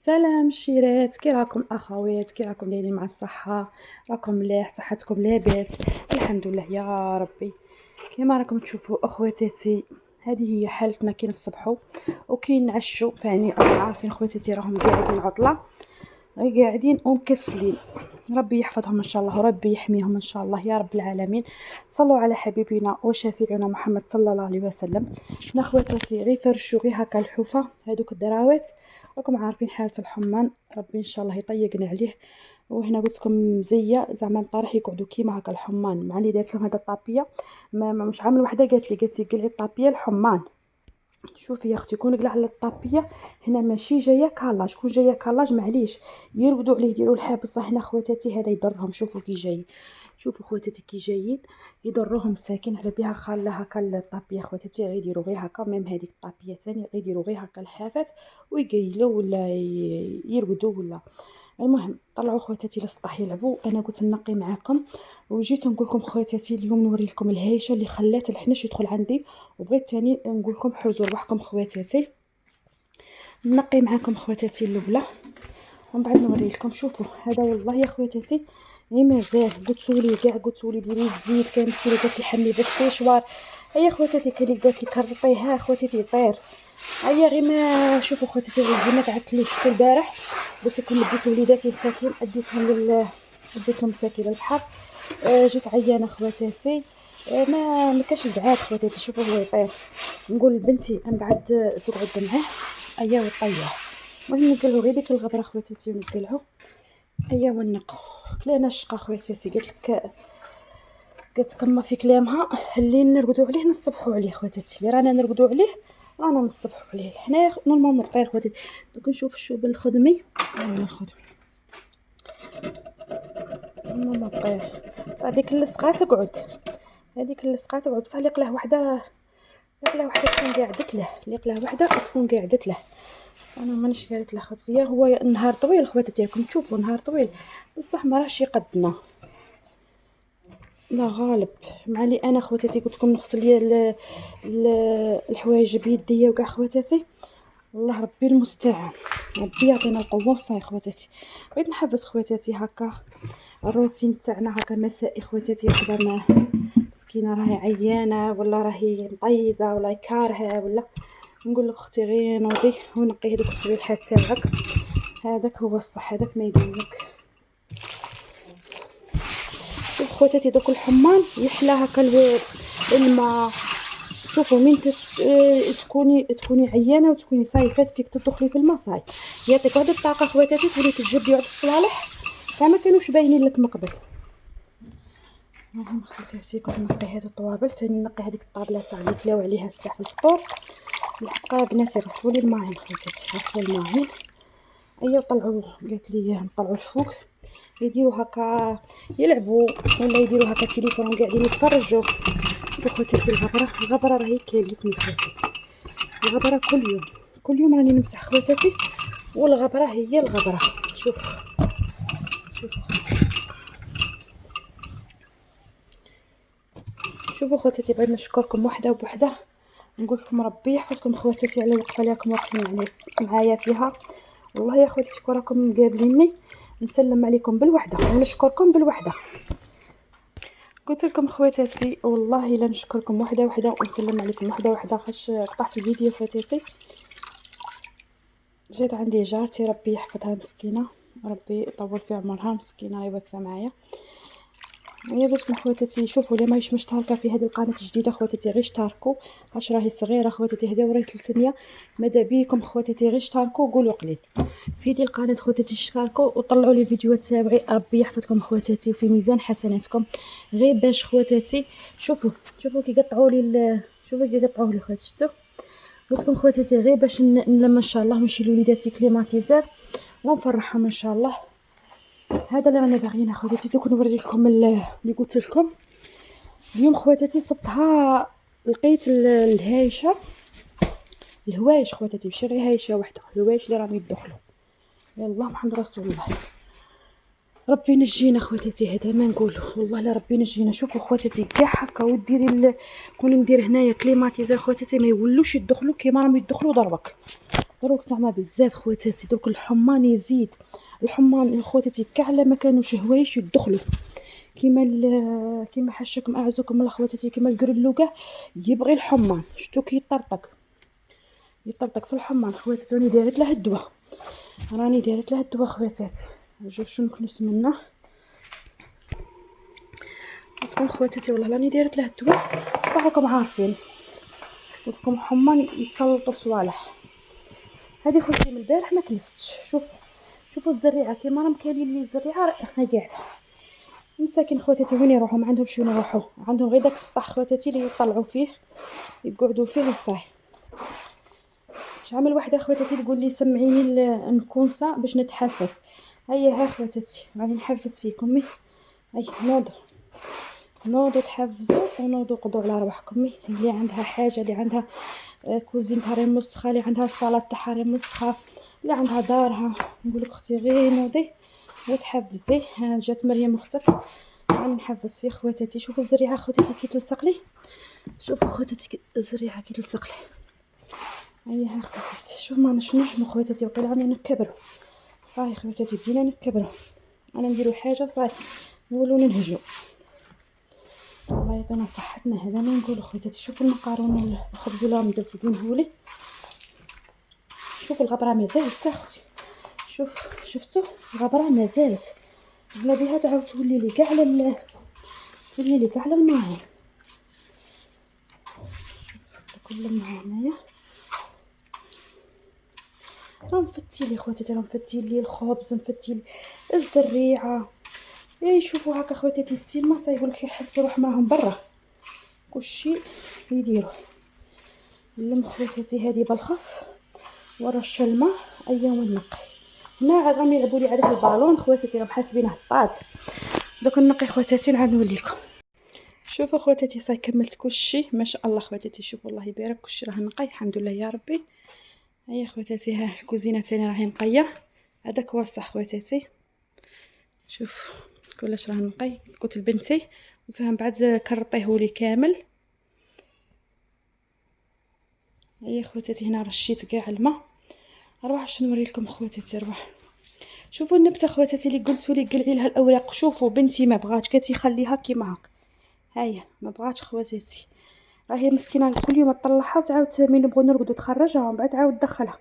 سلام الشيرات، كي راكم اخوات؟ كي راكم دايرين مع الصحه؟ راكم مليح؟ صحتكم لاباس؟ الحمد لله يا ربي. كيما راكم تشوفوا اخواتاتي، هذه هي حالتنا كي نصبحوا وكي نعشوا. فاني راكم عارفين اخواتاتي راهم قاعدين عطله، غير قاعدين ومكسلين. ربي يحفظهم ان شاء الله وربي يحميهم ان شاء الله يا رب العالمين. صلوا على حبيبنا وشفيعنا محمد صلى الله عليه وسلم. حنا خواتاتي غير فرشوا غير هكا الحوفه هذوك الدراوات. راكم عارفين حاله الحمان، ربي ان شاء الله يطيقنا عليه. وهنا قلت لكم مزيه زعما طارح يقعدوا كيما هكا الحمان، مع اللي دارت لهم هذا الطابيه. مش عامل وحده قالت لي قلعي الطابيه الحمان. شوفي يا اختي، كون قلع على الطابيه هنا ماشي جايه كالاج، كون جايه كالاج معليش يرقدوا عليه يديروا الحبس. هنا خواتاتي هذا يضرهم. شوفوا كي جاي، شوفوا خواتاتي كي جايين يضرهم ساكن على بها خاله هكا الطابيه. خواتاتي غير يديروا غير هكا، ميم هذيك الطابيه ثاني غير يديروا غير هكا الحافات ويقيلوا ولا يرقدوا ولا. المهم طلعوا خواتاتي للسطح يلعبوا. انا قلت نقي معاكم وجيت نقول لكم خواتاتي اليوم نوري لكم الهيشه اللي خلات الحنش يدخل عندي، وبغيت ثاني نقول لكم حرزوا رواحكم خواتاتي. نقي معاكم خواتاتي اللبله ومن بعد نوري لكم. شوفوا هذا والله يا خواتاتي غير مازال. قلتولي كاع، قلتولي ديري الزيت، كاين مسكينه قالت لي حمي بالسيشوار. هيا خواتاتي كاين اللي قالت لي كرطيها خواتاتي يطير. هيا غير ما شوفوا خواتاتي غير ما قعدت شتو البارح قلت لكم ديت وليداتي مساكين اديتهم مساكين للبحر. جيت عيانه خواتاتي. ما كاش البعاد خواتاتي. شوفوا هو يطير، نقول لبنتي من بعد تقعد معاه ايا وطيح. المهم نقلعوا غير ديك الغبره خواتاتي ونقلعوا ايا ونقوا. كلينا الشقه خواتاتي قالت كما في كلامها اللي نرقدوا عليه نصبحوا عليه خواتاتي. اللي رانا نرقدوا عليه رانا نصبحوا عليه. حنا نورمالمون طير خواتاتي. دوك نشوف الشوب الخدمي ناخذ ماما طير. بصح هذيك اللصقه تقعد، هذيك اللصقه تقعد بصح اللي قلاه وحده، تكون قاعدت له. اللي قلاه وحده تكون قاعدت له. انا مانيش قالت له خواتي هو نهار طويل خواتاتي راكم تشوفوا نهار طويل بصح ما راهش يقدنا. لا غالب مع لي انا خواتاتي قلت لكم نغسل لي الحوايج بيديا وكاع خواتاتي. والله ربي المستعان، ربي يعطينا القوه. صاي خواتاتي بغيت نحبس خواتاتي هكا الروتين تاعنا هكا مسائي خواتاتي. وحده ما مسكينه راهي عيانه ولا راهي مطيزه ولا كارهه ولا نقول لك اختي غير نوضي ونقي هذوك الصبيحات تاعك. هذاك هو الصح، هذاك ما يدينك. شوف خواتاتي دوك الحمان يحلى هكا الماء. شوفوا من تكوني عيانه وتكوني صايفات فيك تدخلي في الماء صاي يعطيك واحد الطاقه خواتاتي تولي تجبدي واحد الصوالح كاع ما كانوش باينين لك من قبل. المهم خواتاتي كنت نقي هاد الطوابل ثاني نقي هذيك الطابله تاع اللي كلاو عليها الساعه في الفطور. الحقيقه بناتي غسلوا لي الماعين خواتاتي، غسلوا الماعين ايوا طلعوا. قالت لي نطلعوا الفوق يديروا هكا يلعبوا ولا يديروا هكا تليفون قاعدين يتفرجوا. خواتاتي الغبره راهي كليتني خواتاتي. الغبره كل يوم راني نمسح خواتاتي والغبره هي الغبره. شوفوا خواتاتي، شوفوا خواتاتي بغيت نشكركم وحده بوحده. نقول لكم ربي يحفظكم خواتاتي على الوقفه اللي راكم واقفين معايا فيها. والله يا خواتي شكون راكم مقابليني نسلم عليكم بالوحده ونشكركم بالوحده. قلت لكم خواتاتي والله لا نشكركم وحده وحده ونسلم عليكم وحده وحده. خاش قطعت الفيديو خواتاتي. جات عندي جارتي ربي يحفظها مسكينه، ربي يطول في عمرها مسكينه راهي واقفه معايا. هي قلت لكم خواتاتي شوفوا اللي ماهيش مشتركه في هذه القناه الجديده خواتاتي غير اشتركوا، خاطر راهي صغيره خواتاتي هذه وراهي 300. ماذا بيكم خواتاتي غير اشتركوا قولوا قليل في هذه القناه خواتاتي، اشتركوا وطلعوا لي الفيديوهات تاعي. ربي يحفظكم خواتاتي وفي ميزان حسناتكم. غير باش خواتاتي شوفوا كي قطعوا لي شوفوا كي قطعوا لي خواتاتي. شفتوا قلت لكم خواتاتي غير باش نلم ان شاء الله ونشري لوليداتي كليماتيزور ونفرحهم ان شاء الله. هذا اللي راني باغيين خواتاتي. دوك نوري لكم اللي قلت لكم اليوم خواتاتي. صبتها لقيت الهايشه الهوايش خواتاتي ماشي غير هايشه وحده، الهوايش اللي راهم يدخلوا. يلا محمد رسول الله ربي نجينا خواتاتي. هذا ما نقولوا والله لا ربي نجينا. شوفوا خواتاتي كاع هكا وديري كون ندير هنايا كليماتيزور خواتاتي ما يولوش يدخلوا كيما راهم يدخلوا دروك. دروك زعما بزاف خواتاتي. دروك الحمان يزيد، الحمان خواتاتي كاع ما كانوش هوايش يدخلوا كيما حاشاكم اعزكم الله خواتاتي، كيما القرلو كاع يبغي الحمان. شتو كي يطرطق في الحمان خواتاتي. راني دايرت له الدواء خواتاتي. نشوف شنو نكنس منه خواتاتي. والله راني دايرت له الدواء. صح راكم عارفين لكم حمان يتسلطوا صوالح. هذه خوتي من البارح ما كنستش. شوفوا الزريعه كيما راهم كاينين لي الزريعه ها قاعده مساكين خواتاتي. وين يروحوا؟ ما عندهم شنو يروحوا، عندهم غير داك السطح خواتاتي اللي يطلعوا فيه يقعدوا فيه وصاي. شعمل واحده خواتاتي تقول لي سمعيني الكونسه باش نتحفز. هيا ها خواتاتي راني نحفز فيكم. هيا نوضوا تحفزوا ونوضوا قضوا على رواحكم. اللي عندها حاجه، اللي عندها كوزين تاع مسخه، اللي عندها الصاله تاعها مسخه، اللي عندها دارها، نقول لك اختي غير نوضي وتحفزي. ها جات مريم اختك راني نحفز فيه خواتاتي. شوفوا الزريعه خواتاتي كي تلصق لي. شوفوا خواتاتي الزريعه كي تلصق لي. هيا ها خواتاتي شوف ما نجمو خواتاتي وقيلا راني نكبروا. صاي خواتاتي بدينا نكبروا. انا نديروا حاجه صاي نولوا ننهجوا. الله يعطينا صحتنا. هذا ما نقول خواتاتي. شوفوا المقارون الخبز ولا مدفقين هولي. شوفوا الغبره مازالت اختي. شفتوا الغبره مازالت. على بها تعاود تولي لي كاع على الماعون. كل الماء هنايا راه مفتي لي خواتاتي، راه مفتي لي الخبز، مفتي لي الزريعه. شوفوا هكا خواتاتي السيلما يقول لك يحسبوا روح معاهم برا كلشي يديروا. اللم خواتاتي هذه بالخف ورش الماء ايام النقي. هنا عاد راهم يلعبوا لي هذاك البالون خواتاتي، راهم حاسبينه سطاد. دوك نقي خواتاتي نعاود نوليكم. شوفوا خواتاتي صاي كملت كلشي ما شاء الله خواتاتي. شوفوا الله يبارك كلشي راه نقي الحمد لله يا ربي. هيا خواتاتي ها الكوزينه تاعي راهي نقيه. هذاك هو الصح خواتاتي. شوف كلش راه نقي. قلت لبنتي من بعد كرطيهولي كامل. هيا خواتاتي هنا رشيت كاع الماء. اروح باش نوري لكم خواتاتي. اروح شوفوا النبته خواتاتي اللي قلتوا لي قلعي لها الاوراق. شوفوا بنتي ما بغاتش، قالت لي خليها كيما هاك. هيا ما بغاتش خواتاتي. راهي مسكينه كل يوم تطلعها وتعاود من نبغوا نرقدوا تخرجها ومن بعد تعاود تدخلها.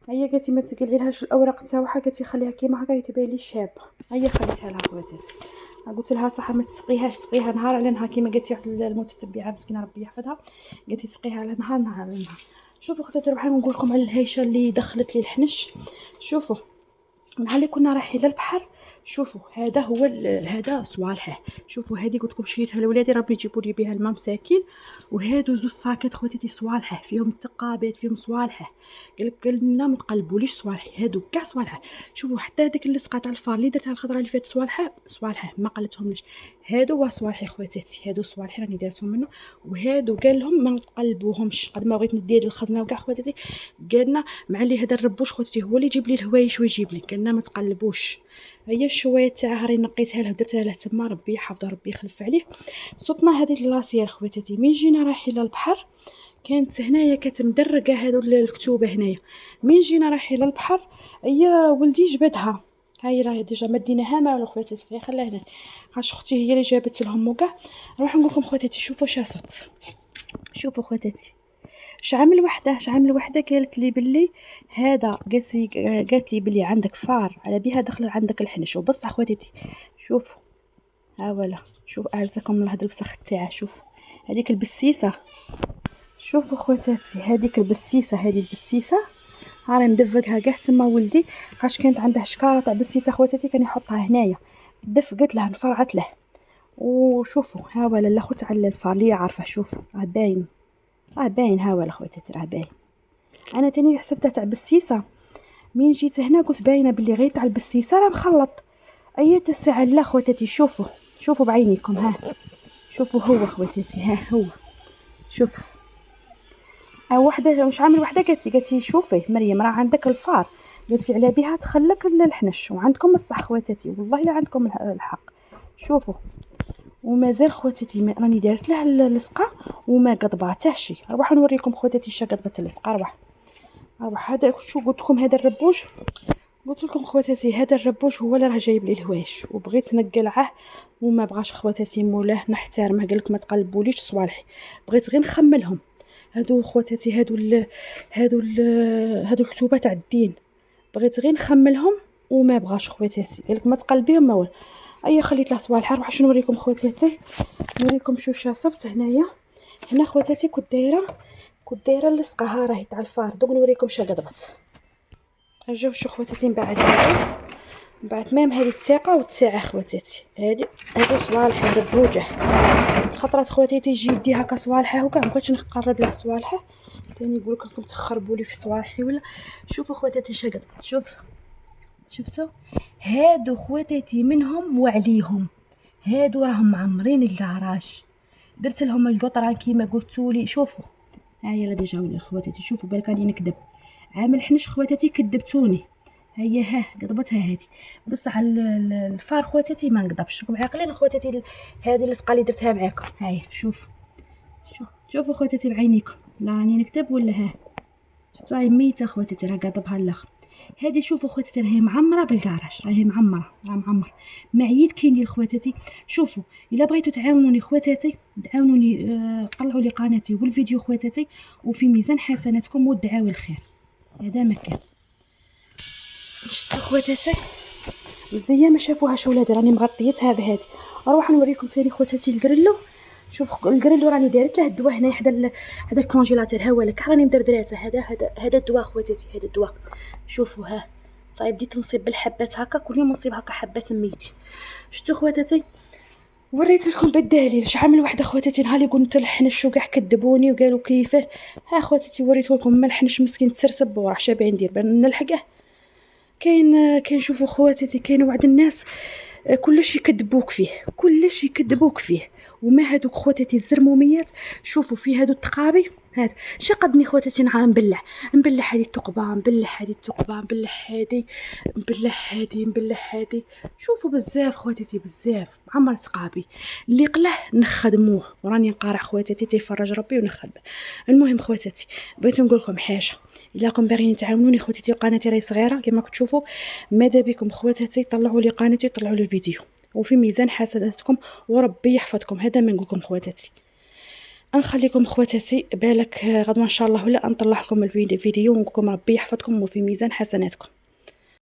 هيا قالت لي ما تقلعي لهاش الاوراق تاعها، قالت لي خليها كيما هكا تبان لي شابه. هيا خليتها لها خواتاتي. قلت لها صح ما تسقيهاش، سقيها نهار على نهار كيما قالت لي واحد المتتبعه مسكينه ربي يحفظها، قالت لي سقيها على نهار على نهار. شوفوا خواتاتي بحال نقول لكم على الهيشه اللي دخلت لي الحنش. شوفوا نهار اللي كنا رايحين للبحر، شوفوا هذا هو هذا صوالحه. شوفوا هذه قلت لكم شريتها لولادي ربي يجيبوا لي بها الماء مساكين. وهادو زوج صاكات خواتاتي صوالحه فيهم التقابات فيهم صوالحه. قال لنا ما تقلبوليش صوالحي، هادو كاع صوالحه. شوفوا حتى هذيك اللي سقات على الفار اللي درتها الخضره اللي فات صوالحه ما قلتهمليش. هادو هو صوالحي خواتاتي، هادو صوالحي راني دارتهم منه. وهادو قال لهم ما تقلبوهمش. قد ما بغيت ندير الخزنه وكاع خواتاتي قالنا مع اللي هذا الربوش خواتاتي هو اللي يجيب لي الهوايش ويجيب لي، قالنا ما تقلبوش. هي الشويه تاعها راني نقيتها له درتها له تما ربي يحفظه ربي يخلف عليه. صوتنا هذه اللاصير خواتاتي من جينا رايحين للبحر كانت هنايا كتمدرقه هادو الكتوبه هنايا. من جينا رايحين للبحر هي ولدي جبدها. هاي راهي ديجا ما ديناها مالو خواتاتي، خليها هنا خاطر اختي هي اللي جابت لهم وكاع. نروح نقول لكم خواتاتي شوفوا شاصت. شوفوا خواتاتي شعمل وحده قالت لي بلي هذا قالت لي بلي عندك فار على بها دخل عندك الحنش. وبصح خواتاتي شوفوا ها ولا شوف اعزكم الله هذا البسخ تاعها. شوف هذيك البسيسه. شوفوا خواتاتي هذيك البسيسه، هذه البسيسه راني مدفقها كاع تما ولدي خاش كانت عنده شكاره تاع بسيسه خواتاتي كان يحطها هنايا دفقت له انفرعت له. وشوفوا ها ولا الاخو تاع الفار اللي عارفه. شوفوا راه باين ها ولا خواتاتي راه باين. انا تاني حسبتها تاع بسيسه من جيت هنا قلت باينه بلي غير تاع البسيسه راه مخلط. ايات الساعه لا خواتاتي شوفوا بعينيكم. ها شوفوا هو خواتاتي ها هو. شوف وحده مش عامل وحده قالت لي شوفي مريم راه عندك الفار، قالت لي على بها تخلك الحنش. وعندكم الصح خواتاتي والله لا عندكم الحق. شوفوا ومازال خواتاتي راني دارت له اللصقه وما قضباتهش. نروح نوريكم خواتاتي شا قضبت اللصقه. روح اروح هذا شو قلت لكم، هذا الربوش قلت لكم خواتاتي، هذا الربوش هو اللي راه جايب لي الهوايش وبغيت نقلعه وما بغاش خواتاتي مولاه نحترمه، قال لك ما تقلبوليش صوالحي، بغيت غير نخملهم. هادو خواتاتي هادو الكتوبه تاع الدين، بغيت غير نخملهم وما بغاش خواتاتي، قال لك ما تقلبيهم ما والو. ايا خليت له صوالح. نروح شنو نوريكم خواتاتي، نوريكم شو شاصبت هنايا. هنا خواتاتي كنت دايره اللصقه راهي تاع الفار، دوك نوريكم شا قدرت. اجاو شو خواتاتي من بعد هادو، من بعد ميم هذه الثقه والتساعه خواتاتي، هادو صوالح ربوجه. خطرات خواتاتي يجي يدي هكا صوالحه وكاع مبغيتش نقرب له صوالحه تاني يقول لكم تخربوا لي في صوالحي ولا. شوفوا خواتاتي شا قدرت، شفتوا هادو خواتاتي منهم وعليهم، هادو راهم معمرين الكراج، درت لهم القطران كيما قلتولي. شوفوا هيا لا ديجا ولا خواتاتي، شوفوا بالك راني نكذب، عامل حنش خواتاتي كذبتوني. هيا ها قضبتها هادي، بصح الفار خواتاتي ما نقضبش، راكم عاقلين خواتاتي. هذه اللصقه اللي درتها معاكم هيا شوفوا خواتاتي بعينيكم، لا راني نكذب ولا ها. شفتوا هاي ميته خواتاتي راه قاضبها الاخر. هذه شوفوا خواتاتي راهي معمره بالكراج، راهي معمره راه معمر. ما عييت كي ندير خواتاتي. شوفوا الا بغيتوا تعاونوني خواتاتي، تعاونوني طلعوا لي قناتي والفيديو خواتاتي، وفي ميزان حسناتكم والدعاوي الخير. هذا مكان. شفتوا خواتاتي مزيان ما شافوهاش ولادي، راني مغطيتها بهادي. نروح نوريكم ثاني خواتاتي الكريلو. شوف الكريلو راني دارت له الدواء هنا حدا الكونجيلاتور، ها هو لك راني مدردراته. هذا الدواء خواتاتي، هذا الدواء. شوفوا ها صايب بديت نصيب بالحبات هكا، كل يوم نصيب هكا حبات ميتين. شفتوا خواتاتي وريت لكم بالدليل شحال من وحده خواتاتي نهار اللي قلت الحنش وكاع كذبوني وقالوا كيفاه. ها خواتاتي وريت لكم ما الحنش مسكين تسرسب وراح شابين ندير بان نلحقه. كاين شوفوا خواتاتي كاين وعد الناس كلش يكذبوك فيه. وما هادوك خواتاتي الزرموميات. شوفوا في هادو التقابي هاد شي قدني خواتاتي نعا نبلح هذه التقبه، نبلح هذه. شوفوا بزاف خواتاتي، بزاف عمر تقابي اللي قله نخدموه، وراني نقارع خواتاتي تيفرج ربي ونخدم. المهم خواتاتي بغيت نقول لكم حاجه، الا راكم باغيين تعاونوني خواتاتي قناتي راهي صغيره كما كتشوفوا، ماذا بكم خواتاتي طلعوا لي قناتي، طلعوا لي الفيديو وفي ميزان حسناتكم وربي يحفظكم. هذا ما نقولكم خواتاتي. نخليكم خواتاتي بالك غدوه ان شاء الله ولا نطلع لكم الفيديو ونقولكم ربي يحفظكم وفي ميزان حسناتكم.